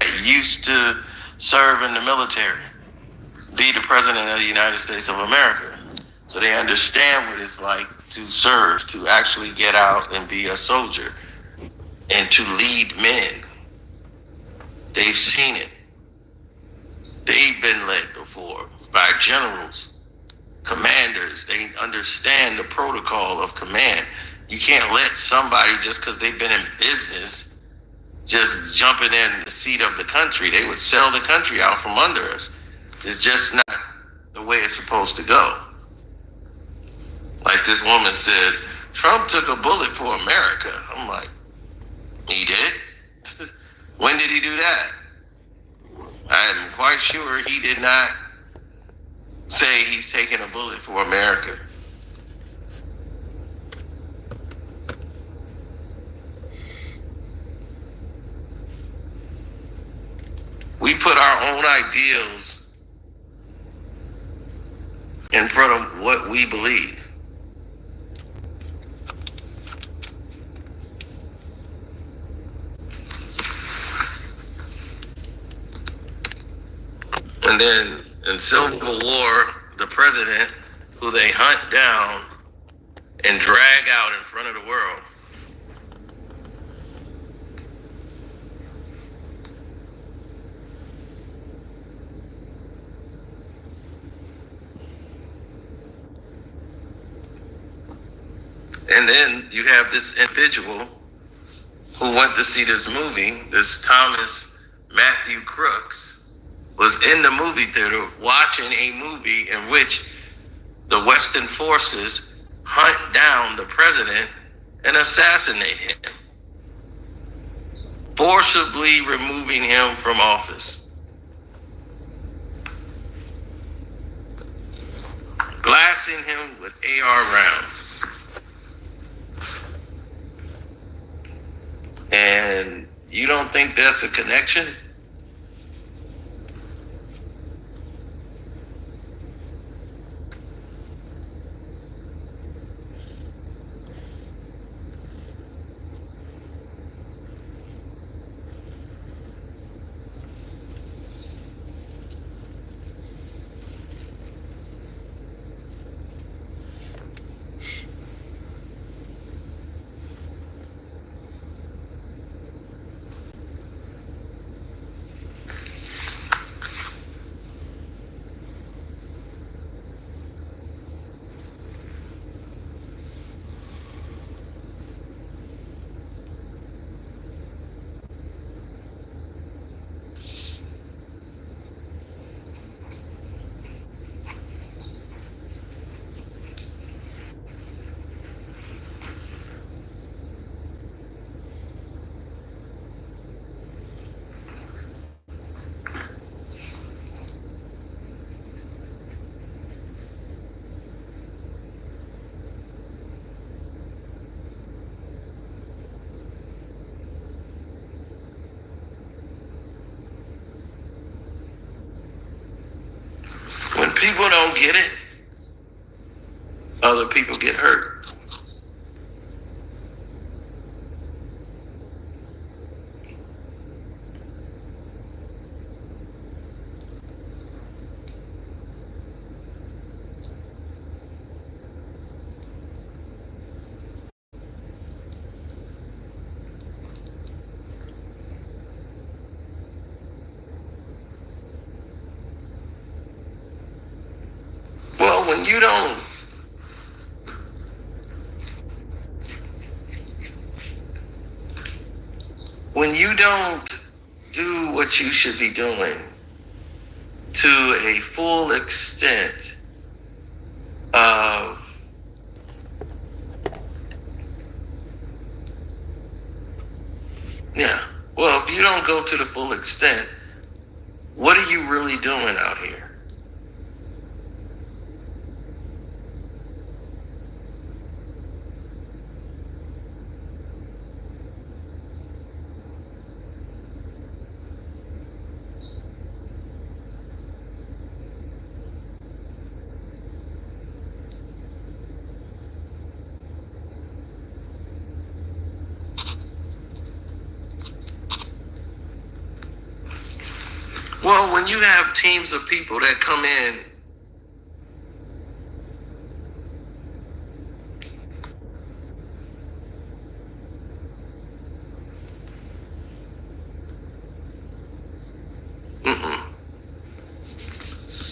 that used to serve in the military be the president of the United States of America. So they understand what it's like to serve, to actually get out and be a soldier and to lead men. They've seen it. They've been led before by generals, commanders. They understand the protocol of command. You can't let somebody, just because they've been in business, just jumping in the seat of the country. They would sell the country out from under us. It's just not the way it's supposed to go. Like this woman said, Trump took a bullet for America. I'm like, he did? When did he do that? I'm quite sure he did not say he's taking a bullet for America. We put our own ideals in front of what we believe. And then in Civil War, the president, who they hunt down and drag out in front of the world, and then you have this individual who went to see this movie, this Thomas Matthew Crooks, was in the movie theater watching a movie in which the Western forces hunt down the president and assassinate him, forcibly removing him from office, blasting him with AR rounds. And you don't think that's a connection? When people don't get it, other people get hurt. Well, when you don't do what you should be doing to a full extent of well, if you don't go to the full extent, what are you really doing out here? Well, when you have teams of people that come in,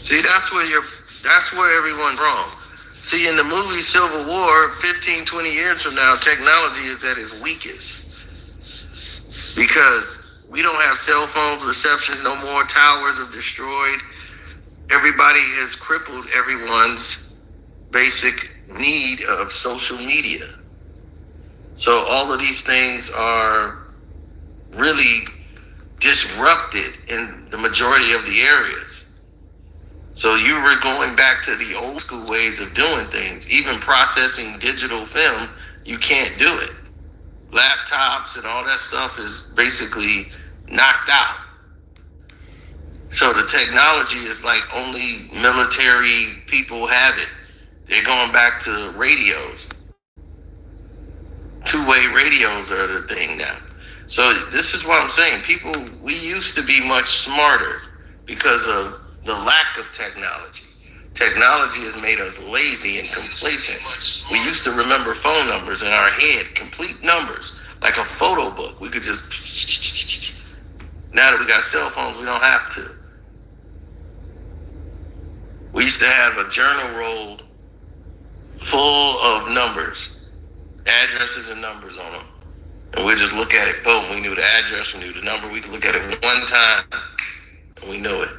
see, that's where everyone's wrong. See, in the movie Civil War, 15, 20 years from now, technology is at its weakest. Because we don't have cell phones, receptions no more, towers are destroyed. Everybody has crippled everyone's basic need of social media. So all of these things are really disrupted in the majority of the areas. So you were going back to the old school ways of doing things. Even processing digital film, you can't do it. Laptops and all that stuff is basically knocked out. So the technology is like only military people have it. They're going back to radios. Two-way radios are the thing now. So this is what I'm saying. People, we used to be much smarter because of the lack of technology. Technology has made us lazy and complacent. We used to remember phone numbers in our head, complete numbers, like a photo book. We could just... Now that we got cell phones, we don't have to. We used to have a journal roll full of numbers, addresses and numbers on them. And we just look at it, boom, we knew the address, we knew the number, we could look at it one time, and we knew it.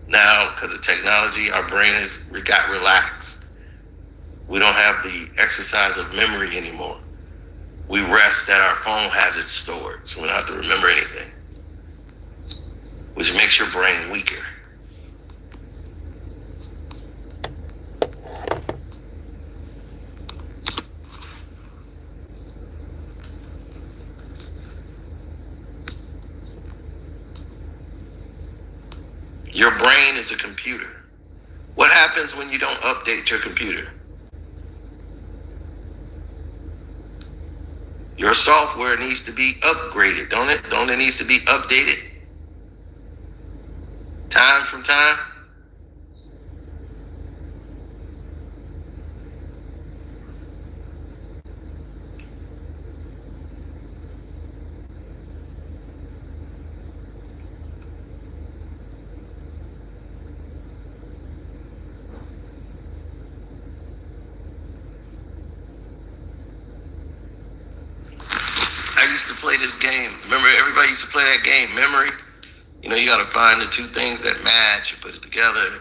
Now, because of technology, our brain got relaxed. We don't have the exercise of memory anymore. We rest that our phone has it stored, so we don't have to remember anything, which makes your brain weaker. Your brain is a computer. What happens when you don't update your computer? Your software needs to be upgraded, don't it? Don't it needs to be updated? Time from time? I used to play this game. Remember, everybody used to play that game, Memory? You know, you got to find the two things that match and put it together.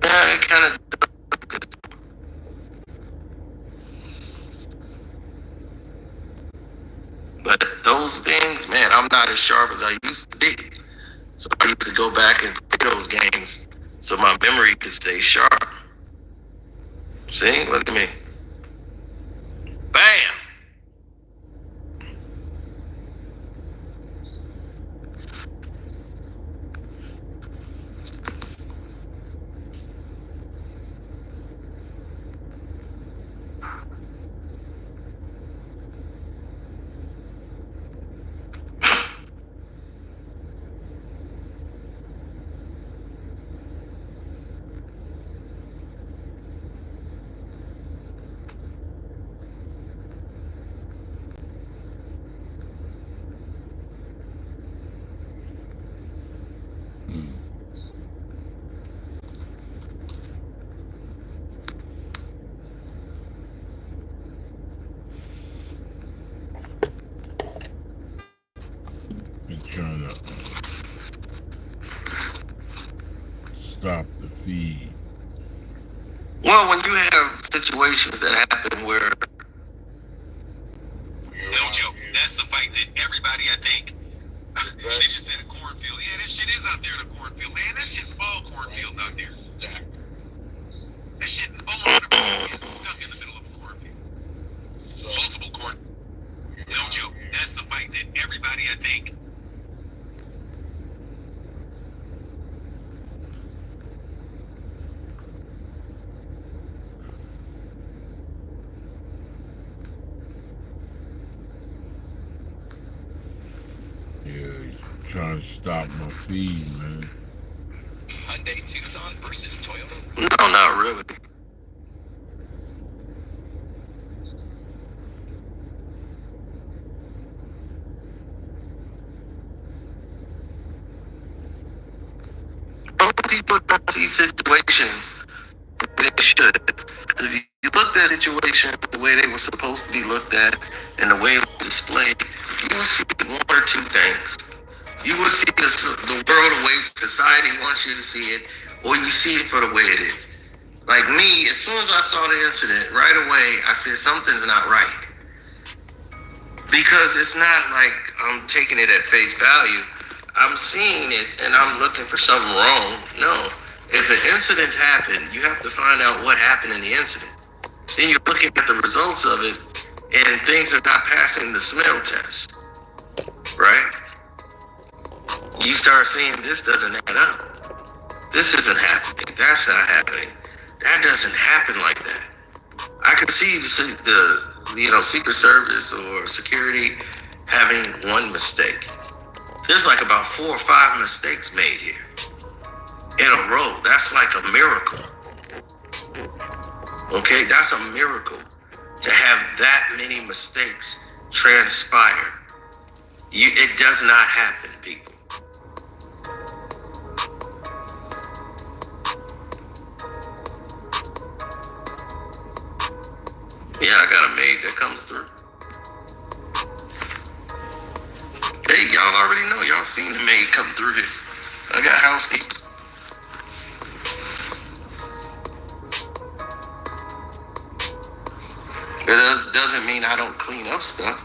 Yeah, it kind of... But those things, man, I'm not as sharp as I used to be. So I used to go back and play those games so my memory could stay sharp. See? Look at me. Bam! Trying to stop the feed. Well, when you have situations that happen where... No joke. That's the fight that everybody, I think, they just said a cornfield. Yeah, that shit is out there in a cornfield. Man, that shit's all cornfields out there. That shit, all over the place is stuck in the middle of a cornfield. Multiple corn. No joke. That's the fight that everybody, I think, trying to stop my feed, man. Hyundai Tucson versus Toyota. No, not really. Most people don't see situations the way they should. If you looked at situations the way they were supposed to be looked at and the way it was displayed, you will see one or two things. You will see the world the way society wants you to see it, or you see it for the way it is. Like me, as soon as I saw the incident, right away, I said something's not right. Because it's not like I'm taking it at face value. I'm seeing it and I'm looking for something wrong. No. If an incident happened, you have to find out what happened in the incident. Then you're looking at the results of it and things are not passing the smell test. Right? You start seeing this doesn't add up. This isn't happening. That's not happening. That doesn't happen like that. I could see the Secret Service or security having one mistake. There's like about 4 or 5 mistakes made here in a row. That's like a miracle. Okay, that's a miracle to have that many mistakes transpire. It does not happen, people. Yeah, I got a maid that comes through. Hey, y'all already know. Y'all seen the maid come through here. I got housekeepers. It doesn't mean I don't clean up stuff.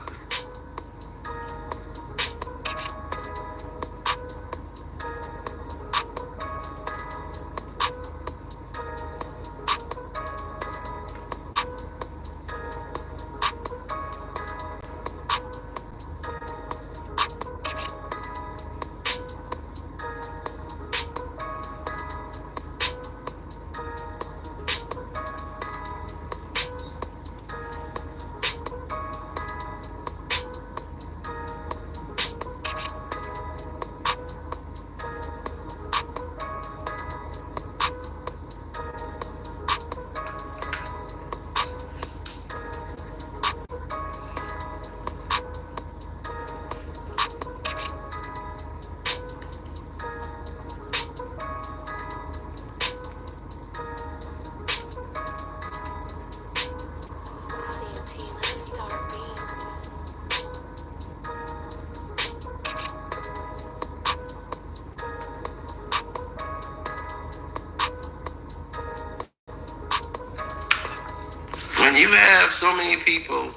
When you have so many people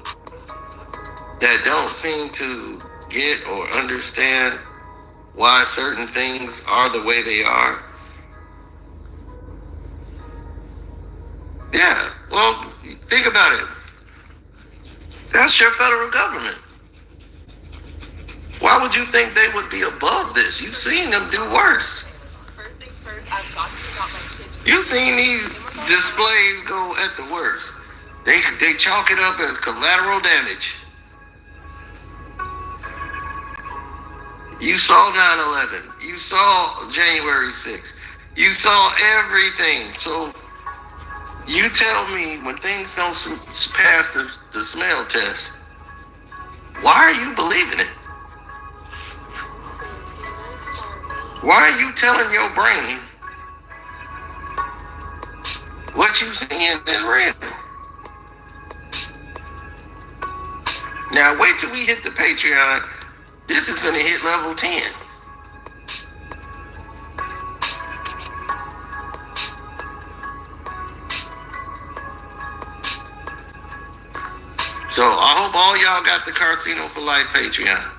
that don't seem to get or understand why certain things are the way they are, yeah, well, think about it. That's your federal government. Why would you think they would be above this? You've seen them do worse. First things first, I've got to take out my kids. You've seen these displays go at the worst. They chalk it up as collateral damage. You saw 9/11. You saw January 6th. You saw everything. So you tell me when things don't pass the smell test, why are you believing it? Why are you telling your brain what you seeing is real? Now wait till we hit the Patreon. This is gonna hit level 10. So I hope all y'all got the Casino for Life Patreon.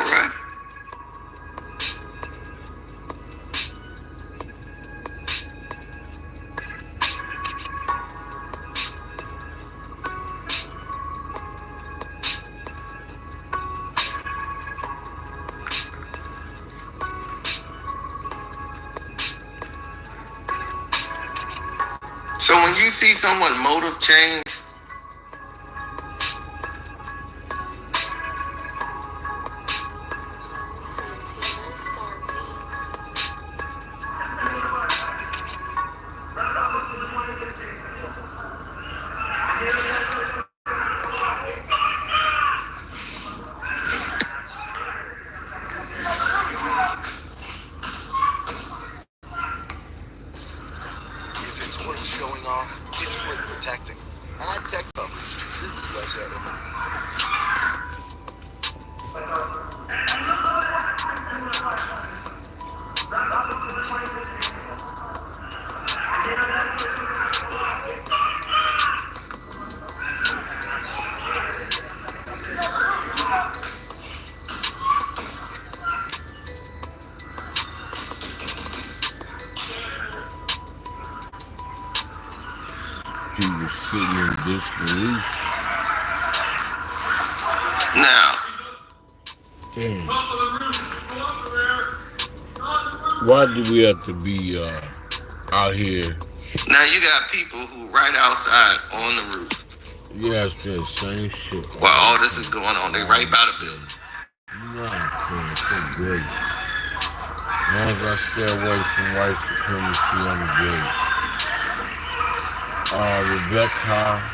right. So when you see someone motive change, If it's worth showing off, it's worth protecting. Add tech coverage to your USA. People sitting in disbelief. now, Damn. Why do we have to be out here? now you got people who right outside on the roof Yeah, it's the same shit. while all this is going on. They right by the building. Nah, man, it's so great. As long as I stay away from white supremacy, I'm good. Rebecca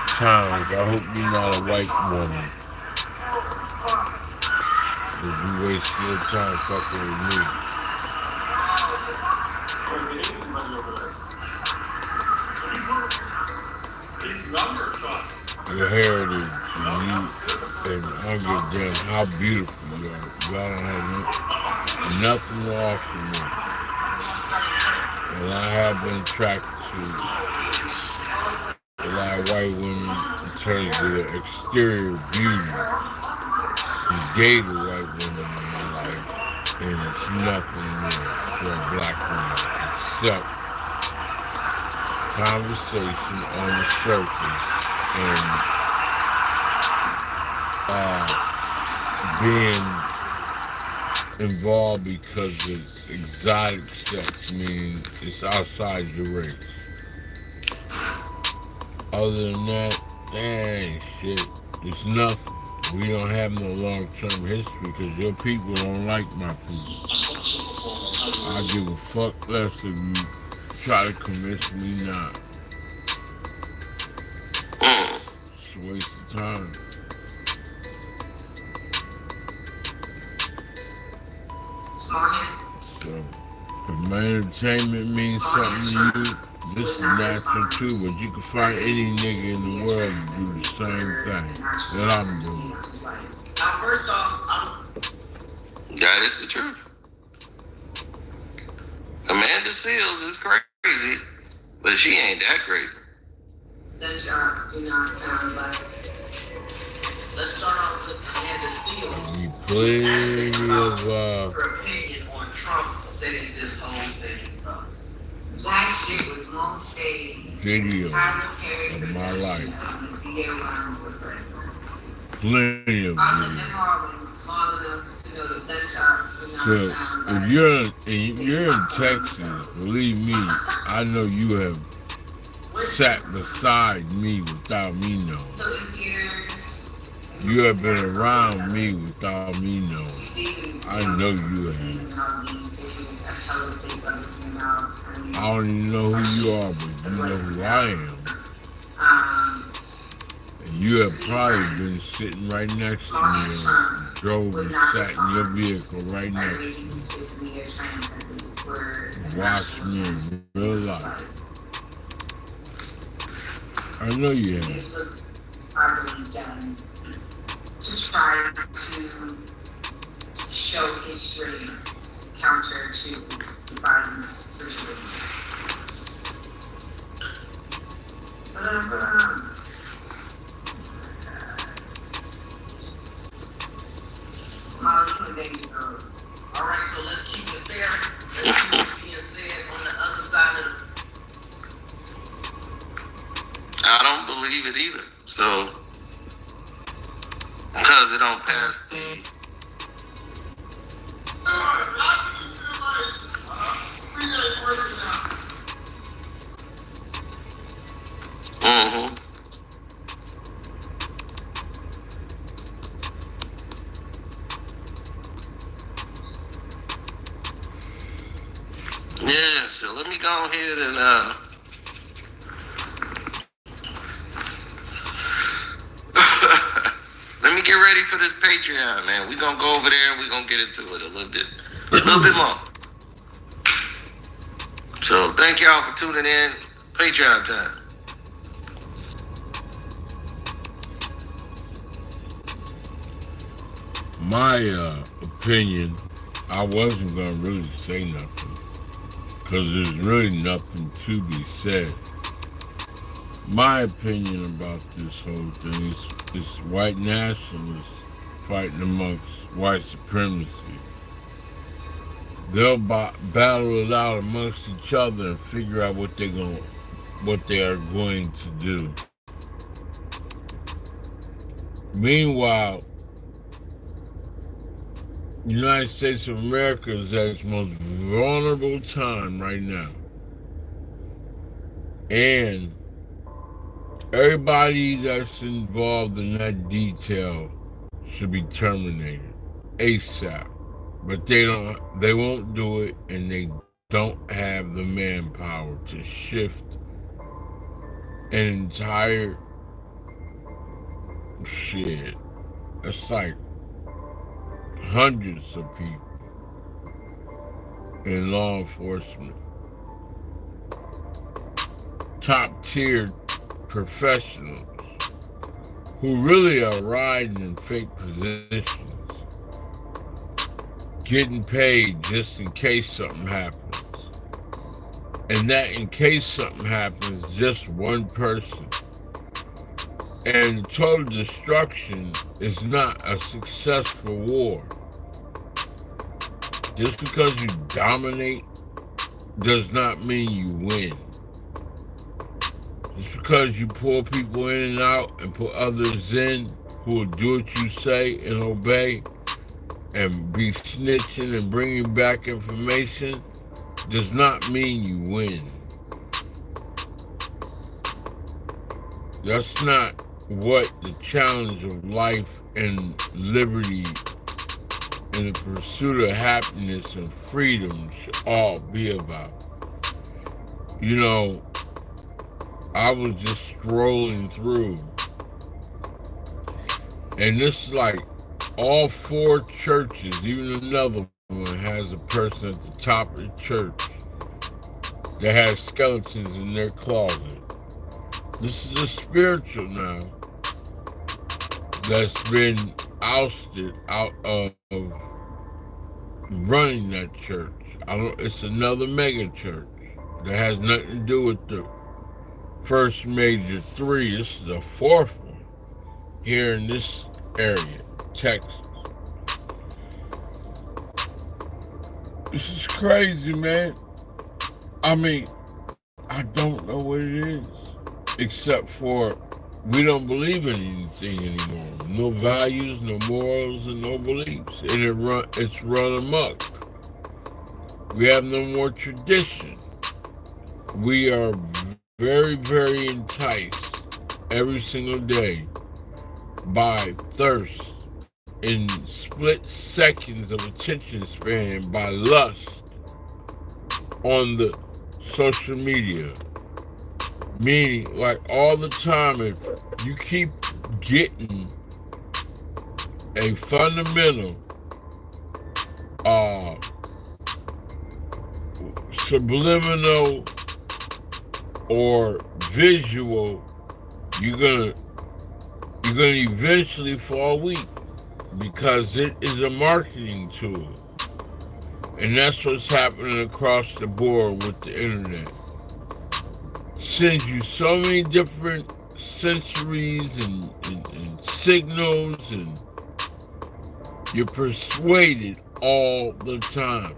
Towns, I hope you're not a white woman. If you waste your time fucking with me. Your heritage and you, and I don't give a damn how beautiful you are. Y'all don't have nothing to offer me. And I have been attracted to a lot of white women in terms of their exterior beauty. And dated white women in my life, and it's nothing new for a black woman except conversation on the surface and being involved because it's exotic sex, meaning it's outside your race. Other than that, that ain't shit. It's nothing. We don't have no long-term history because your people don't like my people. I give a fuck less if you try to convince me not. It's a waste of time. So, if my entertainment means something to you, this is natural too, but you can find any nigga in the world to do the same thing that I'm doing. That is the truth. Amanda Seals is crazy, but she ain't that crazy. Gunshots do not sound like. Let's start off with Amanda Seals. You plenty of Her opinion on Trump setting this whole thing up. Last year was long stating video of my life. Plenty of video. So if you're in Texas, believe me, I know you have sat beside me without me knowing. You have been around me without me knowing. I know you have. I don't even know who you are, but you know who I am. And you have probably been sitting right next to me and drove and sat in your vehicle right next to me. And watched me in real life. I know you have. This was probably done to try to show history counter to Biden's situation. nominated girl. All right, so let's keep it fair. Let's see what's being said on the other side of I don't believe it either. So, because it don't pass the. Mm-hmm. Yeah, so let me go ahead and let me get ready for this Patreon, man. We're gonna go over there and we're gonna get into it a little bit more. So thank y'all for tuning in. Patreon time. My opinion, I wasn't going to really say nothing because there's really nothing to be said. My opinion about this whole thing is white nationalists fighting amongst white supremacy. They'll battle it out amongst each other and figure out what they are going to do. Meanwhile, the United States of America is at its most vulnerable time right now. And everybody that's involved in that detail should be terminated ASAP. But they won't do it, and they don't have the manpower to shift an entire shit. It's like hundreds of people in law enforcement, top tier professionals who really are riding in fake positions, getting paid just in case something happens. And that in case something happens, just one person. And total destruction is not a successful war. Just because you dominate does not mean you win. Just because you pull people in and out and put others in who will do what you say and obey and be snitching and bringing back information does not mean you win. That's not what the challenge of life and liberty and the pursuit of happiness and freedom should all be about. You know, I was just scrolling through, and this is like all four churches, even another one has a person at the top of the church that has skeletons in their closet. This is a spiritual now that's been ousted out of running that church. It's another mega church that has nothing to do with the first major three. This is the fourth one here in this area, Texas. This is crazy, man. I mean, I don't know what it is, except for we don't believe in anything anymore. No values, no morals, and no beliefs. And it's run amok. We have no more tradition. We are very, very enticed every single day by thirst in split seconds of attention span, by lust on the social media. Meaning, like all the time, if you keep getting a fundamental subliminal or visual, you're gonna eventually fall weak, because it is a marketing tool. And that's what's happening across the board with the internet. Sends you so many different sensories and signals and You're persuaded all the time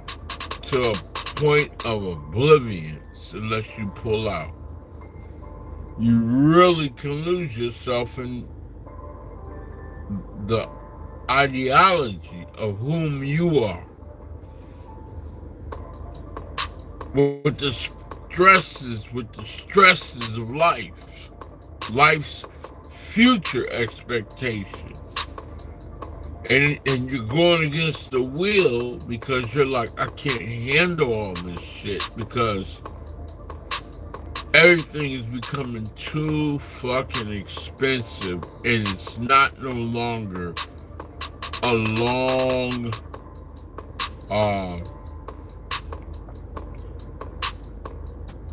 to a point of oblivion unless you pull out. You really can lose yourself in the ideology of whom you are. With the stresses of life's future expectations. And you're going against the will because you're like, I can't handle all this shit because everything is becoming too fucking expensive and it's not no longer a long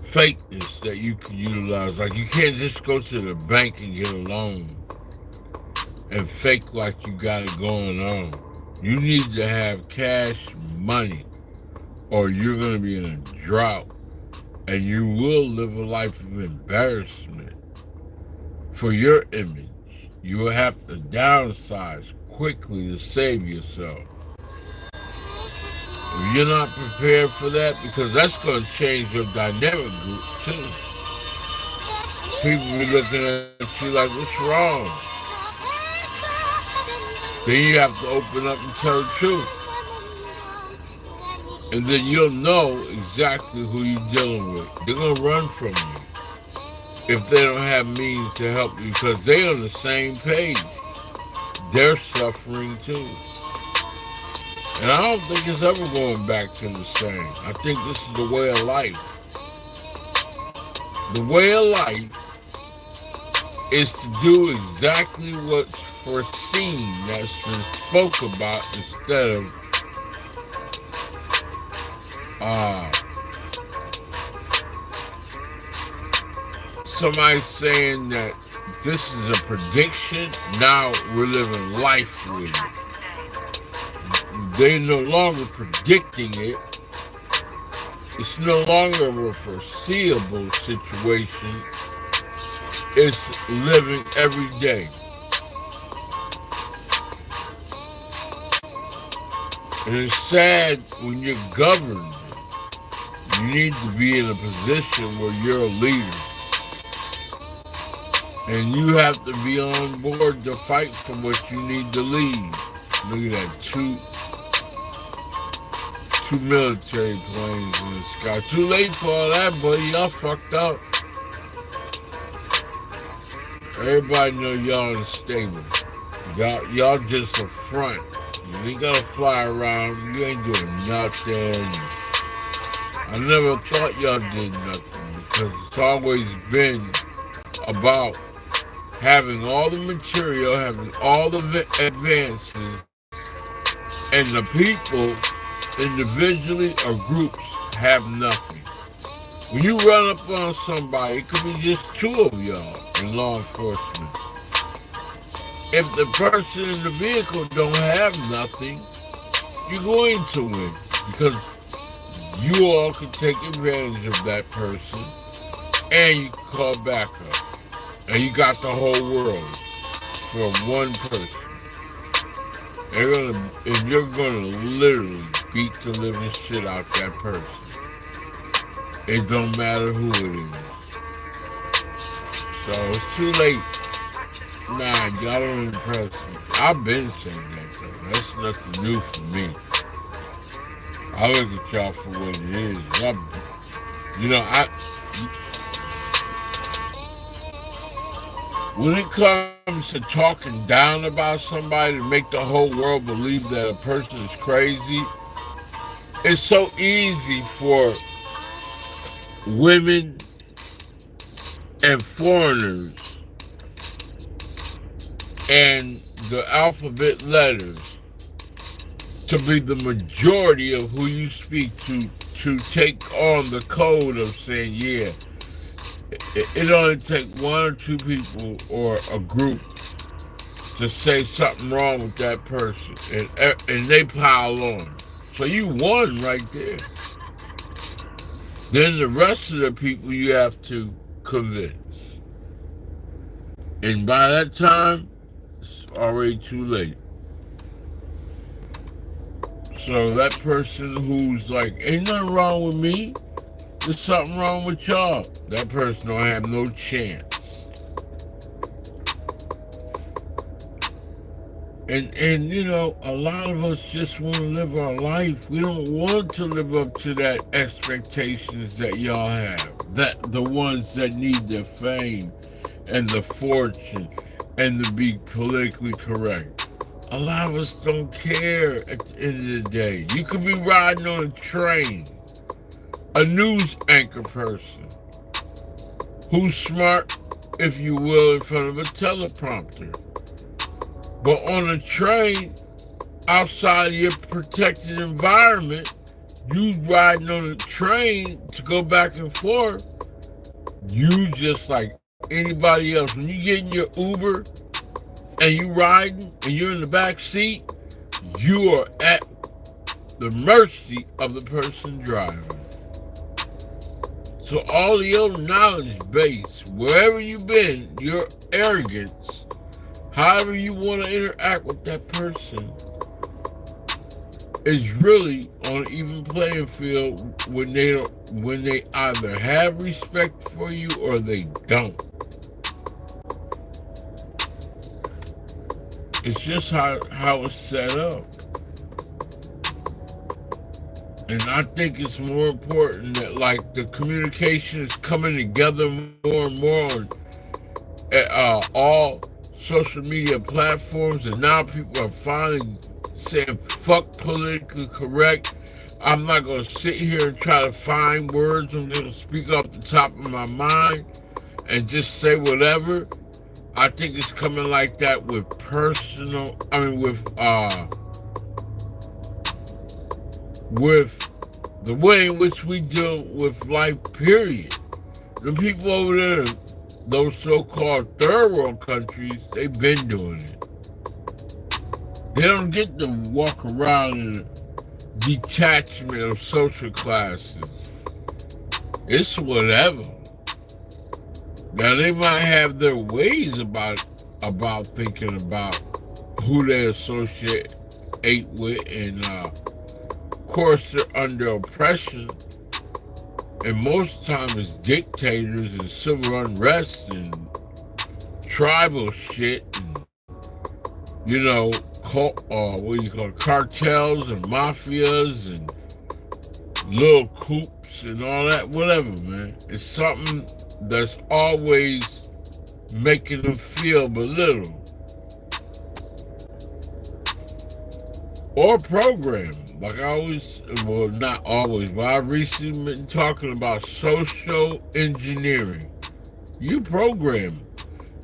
fakeness that you can utilize. Like, you can't just go to the bank and get a loan and fake like you got it going on. You need to have cash money or you're going to be in a drought and you will live a life of embarrassment for your image. You will have to downsize quickly to save yourself. If you're not prepared for that, because that's going to change your dynamic group too. People be looking at you like, what's wrong? Then you have to open up and tell the truth. And then you'll know exactly who you're dealing with. They're going to run from you if they don't have means to help you because they're on the same page. They're suffering too. And I don't think it's ever going back to the same. I think this is the way of life. The way of life is to do exactly what's foreseen, that's been spoke about, instead of somebody saying that this is a prediction. Now we're living life with it. They're no longer predicting it. It's no longer a foreseeable situation. It's living every day. And it's sad when you're governed. You need to be in a position where you're a leader. And you have to be on board to fight for what you need to lead. Look at that, two military planes in the sky. Too late for all that, buddy. Y'all fucked up. Everybody know y'all unstable. Y'all just a front. You ain't gotta fly around. You ain't doing nothing. I never thought y'all did nothing because it's always been about having all the material, having all the advances, and the people, individually or groups, have nothing. When you run up on somebody, it could be just two of y'all in law enforcement. If the person in the vehicle don't have nothing, you're going to win because you all can take advantage of that person and you can call backup. And you got the whole world from one person. And you're gonna literally beat the living shit out that person. It don't matter who it is. So it's too late. Nah, y'all don't impress me. I've been saying that though. That's nothing new for me. I look at y'all for what it is. When it comes to talking down about somebody to make the whole world believe that a person is crazy, it's so easy for women and foreigners and the alphabet letters to be the majority of who you speak to take on the code of saying, yeah, it only takes one or two people or a group to say something wrong with that person, and they pile on. So you won right there. Then the rest of the people you have to convince. And by that time, it's already too late. So that person who's like, ain't nothing wrong with me, there's something wrong with y'all. That person don't have no chance. And you know, a lot of us just want to live our life. We don't want to live up to that expectations that y'all have. That the ones that need the fame and the fortune and to be politically correct. A lot of us don't care at the end of the day. You could be riding on a train, a news anchor person who's smart, if you will, in front of a teleprompter. But on a train, outside of your protected environment, you riding on a train to go back and forth, you just like anybody else. When you get in your Uber and you riding and you're in the back seat, you are at the mercy of the person driving. So all of your knowledge base, wherever you've been, your arrogance, however you want to interact with that person, is really on an even playing field when they either have respect for you or they don't. It's just how it's set up. And I think it's more important that like the communication is coming together more and more on all social media platforms, and now people are finally saying fuck politically correct. I'm not going to sit here and try to find words. I'm going to speak off the top of my mind and just say whatever. I think it's coming like that with with the way in which we deal with life, period. The people over there, those so-called third world countries, they've been doing it. They don't get to walk around in a detachment of social classes. It's whatever. Now they might have their ways about thinking about who they associate with, and of course they're under oppression. And most of the time it's dictators and civil unrest and tribal shit and, you know, cartels and mafias and little coups and all that, whatever, man. It's something that's always making them feel belittled. Or programmed. Like I always, well, not always, but I've recently been talking about social engineering. You program.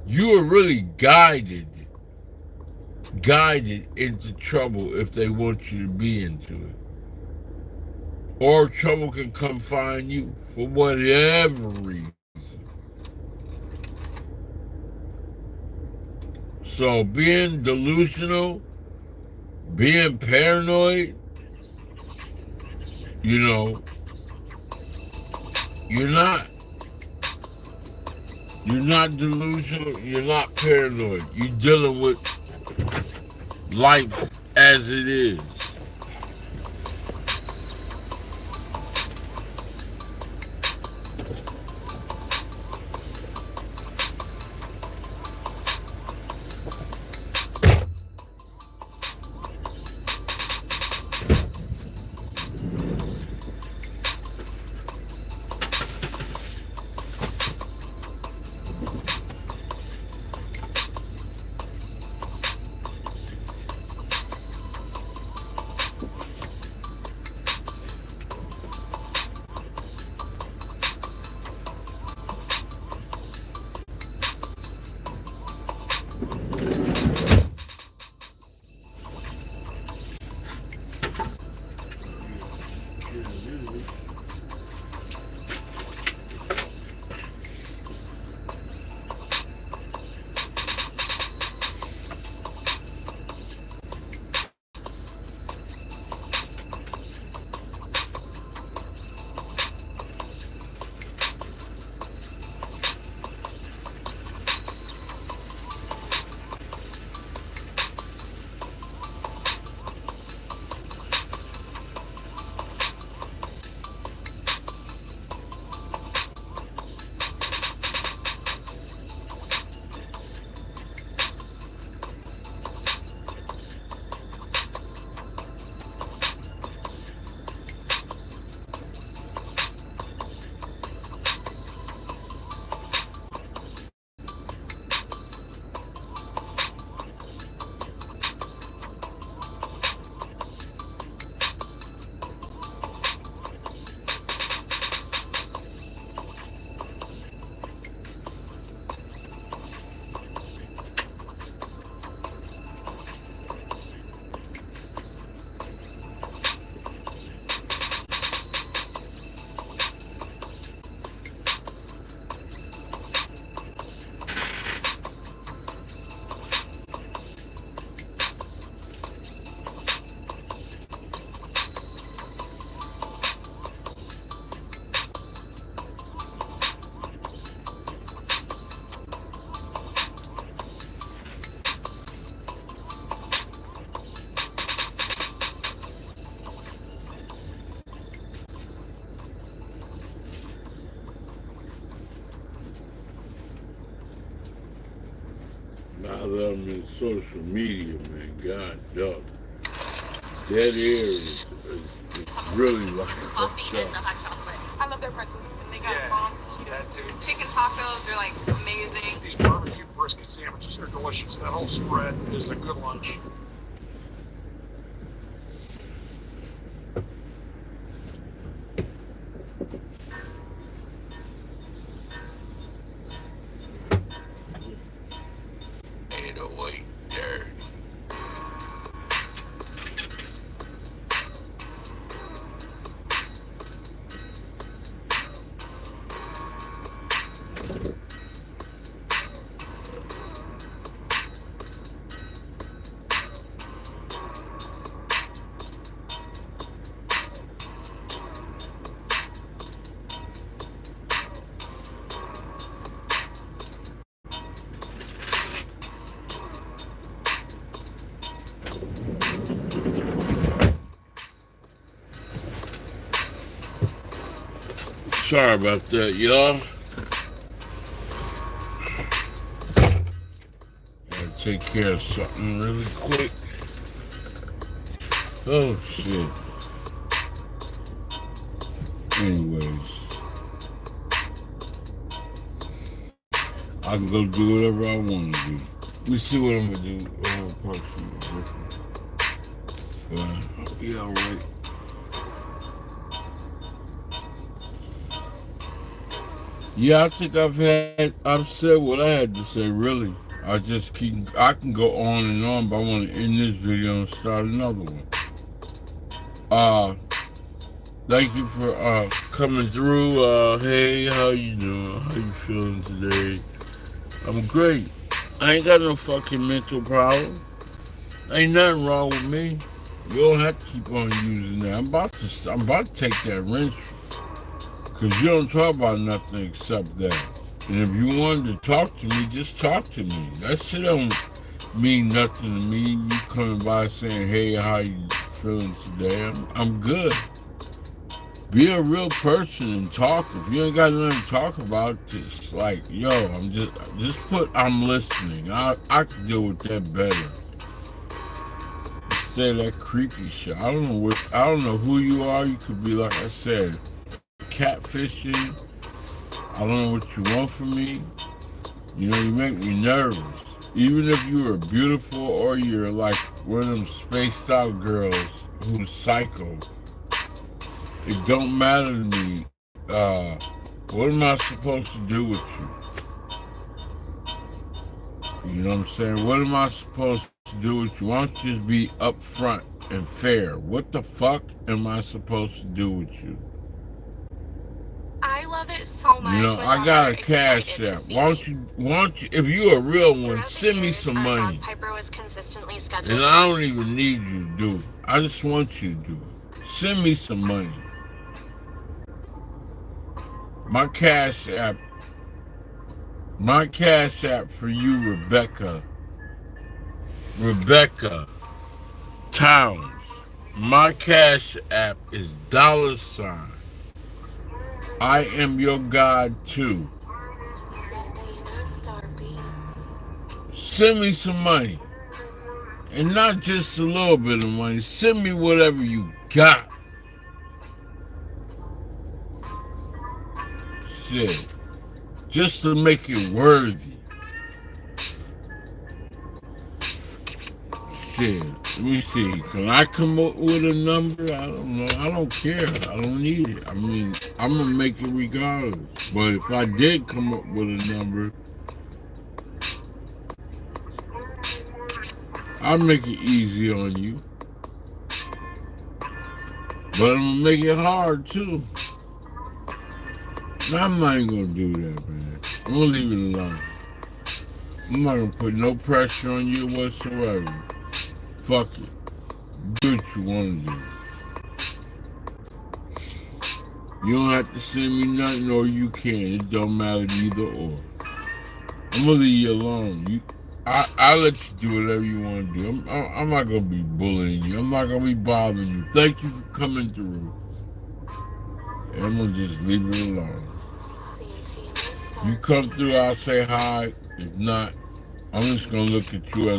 You are really guided into trouble if they want you to be into it. Or trouble can come find you for whatever reason. So being delusional, being paranoid, you know, you're not delusional, you're not paranoid. You're dealing with life as it is. let them in social media, man. God, dog. That air is really like Coffee and the hot chocolate. I love their pretzels. And they got bomb taquitos. Chicken tacos, they're like amazing. These barbecue brisket sandwiches are delicious. That whole spread is a good lunch. Sorry about that, y'all. Gotta take care of something really quick. Oh, shit. Anyways. I can go do whatever I want to do. We see what I'm going to do. But, yeah, alright. Yeah, I think I've said what I had to say, really. I can go on and on, but I want to end this video and start another one. Thank you for coming through. Hey, how you doing? How you feeling today? I'm great. I ain't got no fucking mental problem. Ain't nothing wrong with me. You don't have to keep on using that. I'm about to take that wrench. Because you don't talk about nothing except that. And if you wanted to talk to me, just talk to me. That shit don't mean nothing to me. You coming by saying, hey, how you feeling today? I'm good. Be a real person and talk. If you ain't got nothing to talk about, just like, yo, just put I'm listening. I can deal with that better. Say that creepy shit. I don't know who you are. You could be, like I said, catfishing. I don't know what you want from me. You know, you make me nervous. Even if you are beautiful or you're like one of them spaced out girls who's psycho, it don't matter to me. What am I supposed to do with you? You know what I'm saying? What am I supposed to do with you? Why don't you just be upfront and fair? What the fuck am I supposed to do with you? I love it so much. You know, I got a cash app. Why don't you, if you're a real one, send me some money. Piper was consistently scheduled. And I don't even need you to do it. I just want you to do it. Send me some money. My cash app for you, Rebecca Towns. My cash app is $. I am your God too. Send me some money. And not just a little bit of money. Send me whatever you got. Shit. Just to make it worthy. Shit. Let me see. Can I come up with a number? I don't know. I don't care. I don't need it. I mean, I'm going to make it regardless. But if I did come up with a number, I'll make it easy on you. But I'm going to make it hard, too. No, I'm not even going to do that, man. I'm going to leave it alone. I'm not going to put no pressure on you whatsoever. Fuck it. Do what you want to do. You don't have to send me nothing or you can. It don't matter either or. I'm going to leave you alone. I'll let you do whatever you want to do. I'm not going to be bullying you. I'm not going to be bothering you. Thank you for coming through. And I'm going to just leave it alone. You come through, I'll say hi. If not, I'm just gonna look at you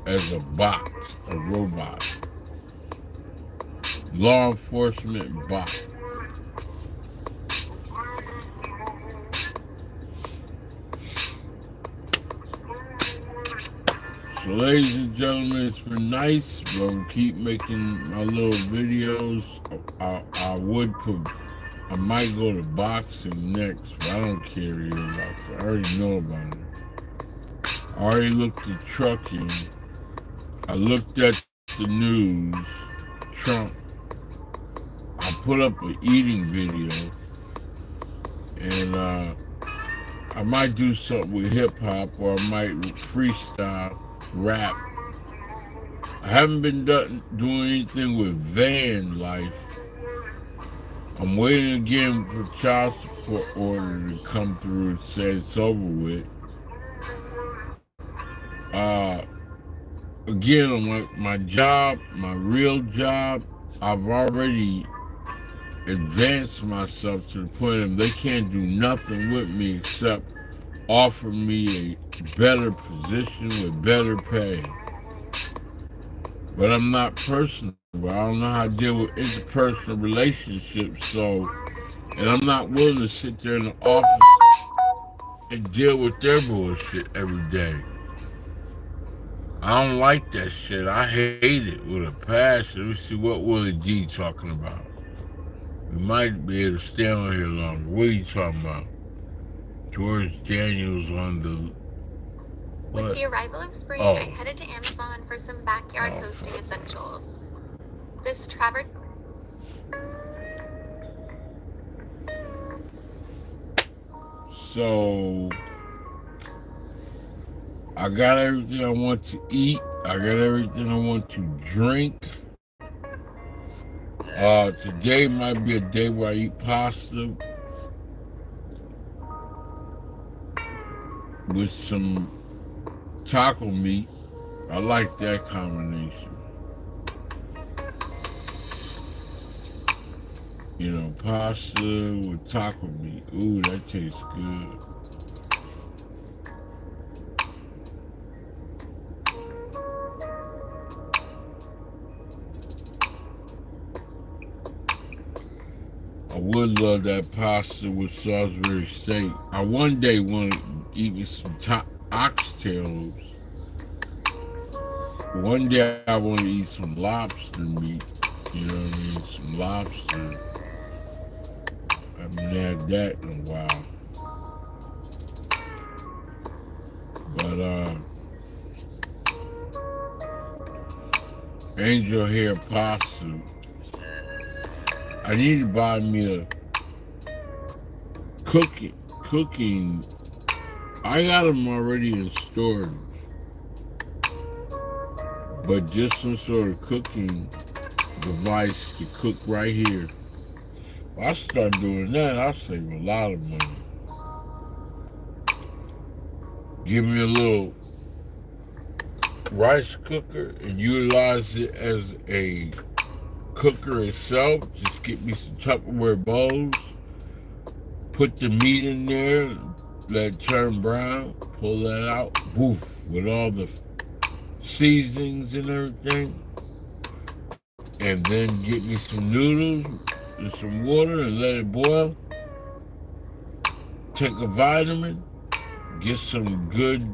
as a bot, a robot. Law enforcement bot. So ladies and gentlemen, it's been nice, but I'll keep making my little videos. I might go to boxing next, but I don't care really about that. I already know about it. I already looked at trucking. I looked at the news. Trump. I put up an eating video, and I might do something with hip hop, or I might freestyle, rap. I haven't been doing anything with van life. I'm waiting again for child support order to come through and say it's over with. Again, on my job, my real job, I've already advanced myself to the point of they can't do nothing with me except offer me a better position with better pay. But I'm not personable. I don't know how to deal with interpersonal relationships, and I'm not willing to sit there in the office and deal with their bullshit every day. I don't like that shit. I hate it with a passion. Let's see what Willie D talking about. We might be able to stay on here longer. What are you talking about? George Daniels on the... What? With the arrival of spring, I headed to Amazon for some backyard hosting essentials. This traverse... So... I got everything I want to eat. I got everything I want to drink. Today might be a day where I eat pasta with some taco meat. I like that combination. You know, pasta with taco meat. Ooh, that tastes good. I would love that pasta with Salisbury steak. I one day want to eat me some oxtails. One day I want to eat some lobster meat. You know what I mean? Some lobster. I haven't had that in a while. But angel hair pasta. I need to buy me a cooking. I got them already in storage, but just some sort of cooking device to cook right here. If I start doing that, I'll save a lot of money. Give me a little rice cooker and utilize it as a cooker itself. Just get me some Tupperware bowls, put the meat in there, let it turn brown, pull that out, woof, with all the seasonings and everything, and then get me some noodles and some water and let it boil. Take a vitamin, get some good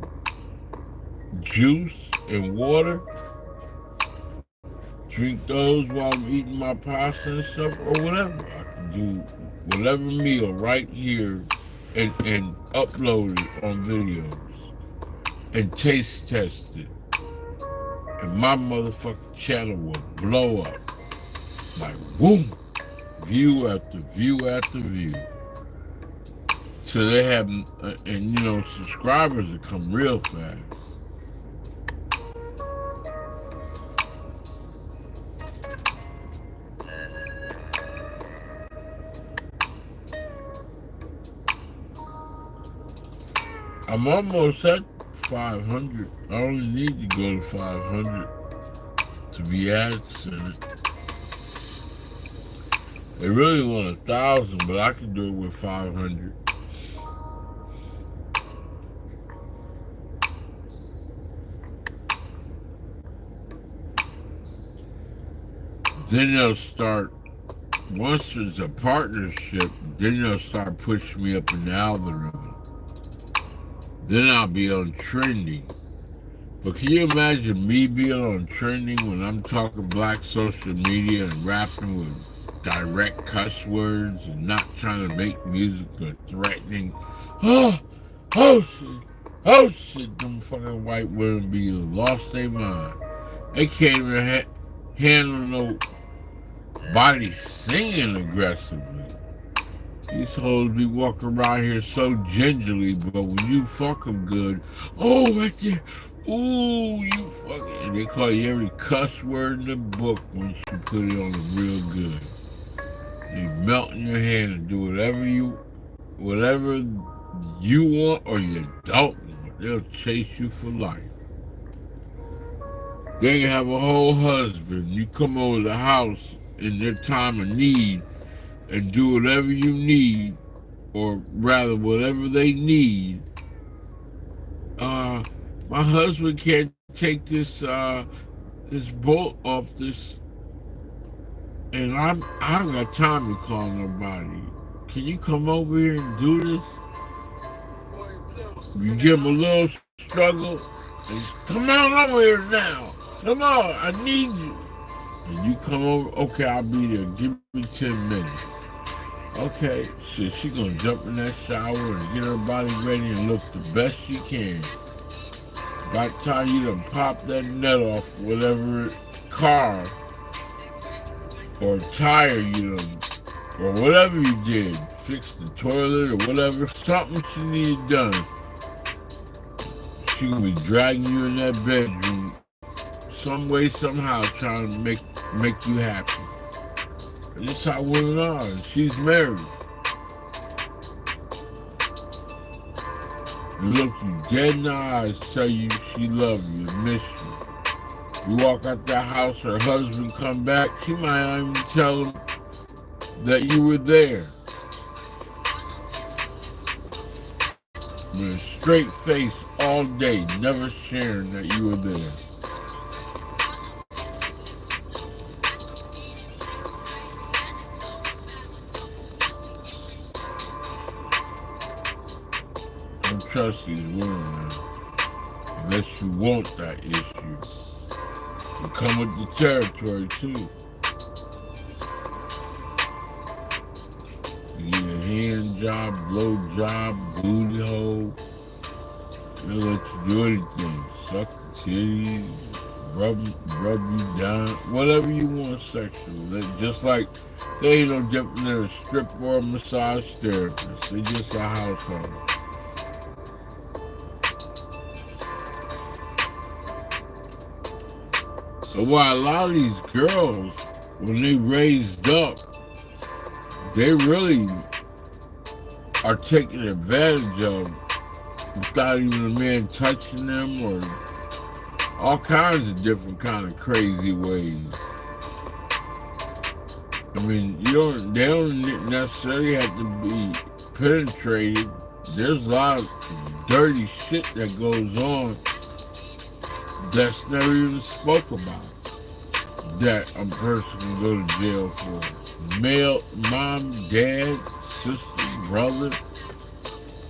juice and water, drink those while I'm eating my pasta and stuff, or whatever. I can do whatever meal right here and upload it on videos and taste test it. And my motherfucking channel will blow up. Like, boom, view after view after view. So they have, and you know, subscribers will come real fast. I'm almost at 500. I only need to go to 500 to be ads in it. They really want 1,000, but I can do it with 500. then they'll start, once it's a partnership, then they'll start pushing me up in the algorithm. Then I'll be on trending. But can you imagine me being on trending when I'm talking black social media and rapping with direct cuss words and not trying to make music but threatening? Oh, oh shit, them fucking white women be lost their mind. They can't even handle nobody singing aggressively. These hoes be walking around here so gingerly, but when you fuck them good, oh, right there, ooh, you fucking, and they call you every cuss word in the book once you put it on them real good. They melt in your hand and do whatever you want or you don't want. They'll chase you for life. They have a whole husband. You come over the house in their time of need and do whatever you need, or rather whatever they need. My husband can't take this bolt off this, and I don't got time to call nobody. Can you come over here and do this? You give him a little struggle, and come on over here now. Come on, I need you. And you come over, okay, I'll be there. Give me 10 minutes. Okay, so she gonna jump in that shower and get her body ready and look the best she can. By the time you done pop that nut off whatever car or tire you done, or whatever you did, fix the toilet or whatever, something she needed done, she gonna be dragging you in that bedroom some way, somehow, trying to make you happy. That's how women are. She's married. And look you dead in the eyes, tell you she loves you and miss you. You walk out that house, her husband come back, she might not even tell him that you were there. With a straight face all day, never sharing that you were there. Don't trust these women, man. Unless you want that issue. You come with the territory, too. You get a hand job, blow job, booty hole. They'll let you do anything. Suck the titties, rub you down, whatever you want sexual. Just like they ain't no different than a stripper or a massage therapist. They just a household. But why a lot of these girls, when they raised up, they really are taken advantage of without even a man touching them, or all kinds of different kind of crazy ways. I mean, they don't necessarily have to be penetrated. There's a lot of dirty shit that goes on that's never even spoke about, that a person can go to jail for. Male, mom, dad, sister, brother,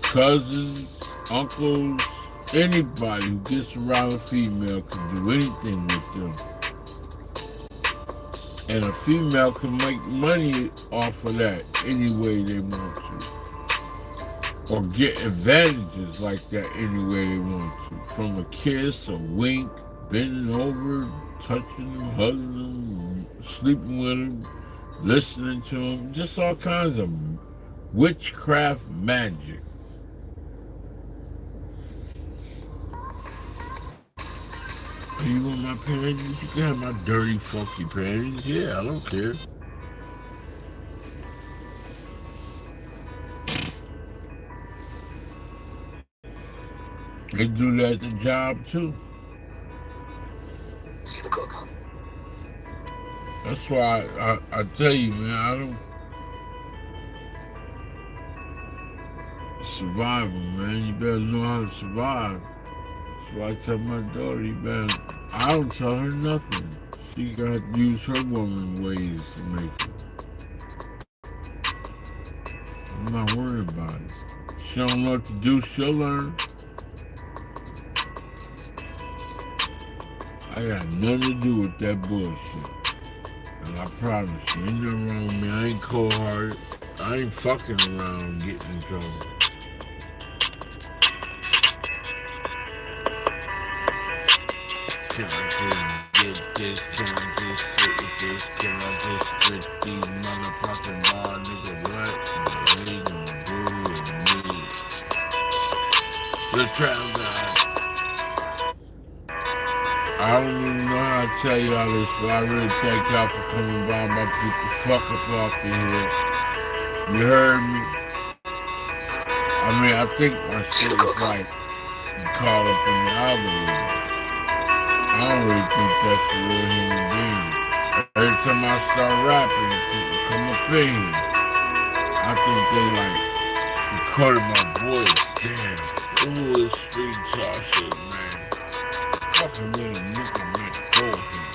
cousins, uncles, anybody who gets around a female can do anything with them. And a female can make money off of that any way they want to. Or get advantages like that any way they want to. From a kiss, a wink, bending over, touching them, hugging them, sleeping with them, listening to them, just all kinds of witchcraft magic. You want my panties? You can have my dirty, funky panties. Yeah, I don't care. They do that at the job too. See the cook, huh? That's why I tell you, man, I don't survival, man. You better know how to survive. what I tell my daughter, man. I don't tell her nothing. She got to use her woman ways to make it. I'm not worried about it. She don't know what to do, she'll learn. I got nothing to do with that bullshit. And I promise you, ain't nothing wrong with me. I ain't cold-hearted. I ain't fucking around getting in trouble. Can I just get this? Can I just sit with this? Can I just spit these motherfucking bar nigga what? What he gonna do with me? The trap guy. I don't even know how to tell y'all this, but I really thank y'all for coming by. I'm about to get the fuck up off of here. You heard me? I mean, I think my shit is like caught up in the algorithm. I don't really think that's a real human being. Every time I start rapping, people come up in here. I think they like recorded my voice. Damn. Ooh, this street talk shit, man. Fucking with a nigga, man. Go here.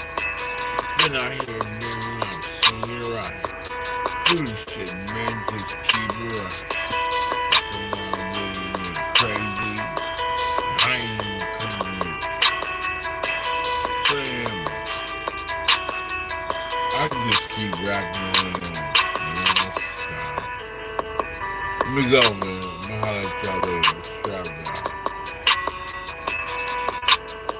Then I hear man, I'm singing it right. Do this shit, man. Just keep it right. Fucking around with it crazy. I ain't even coming in. Damn. I can just keep rapping on. Man, stop. Let me go, man. My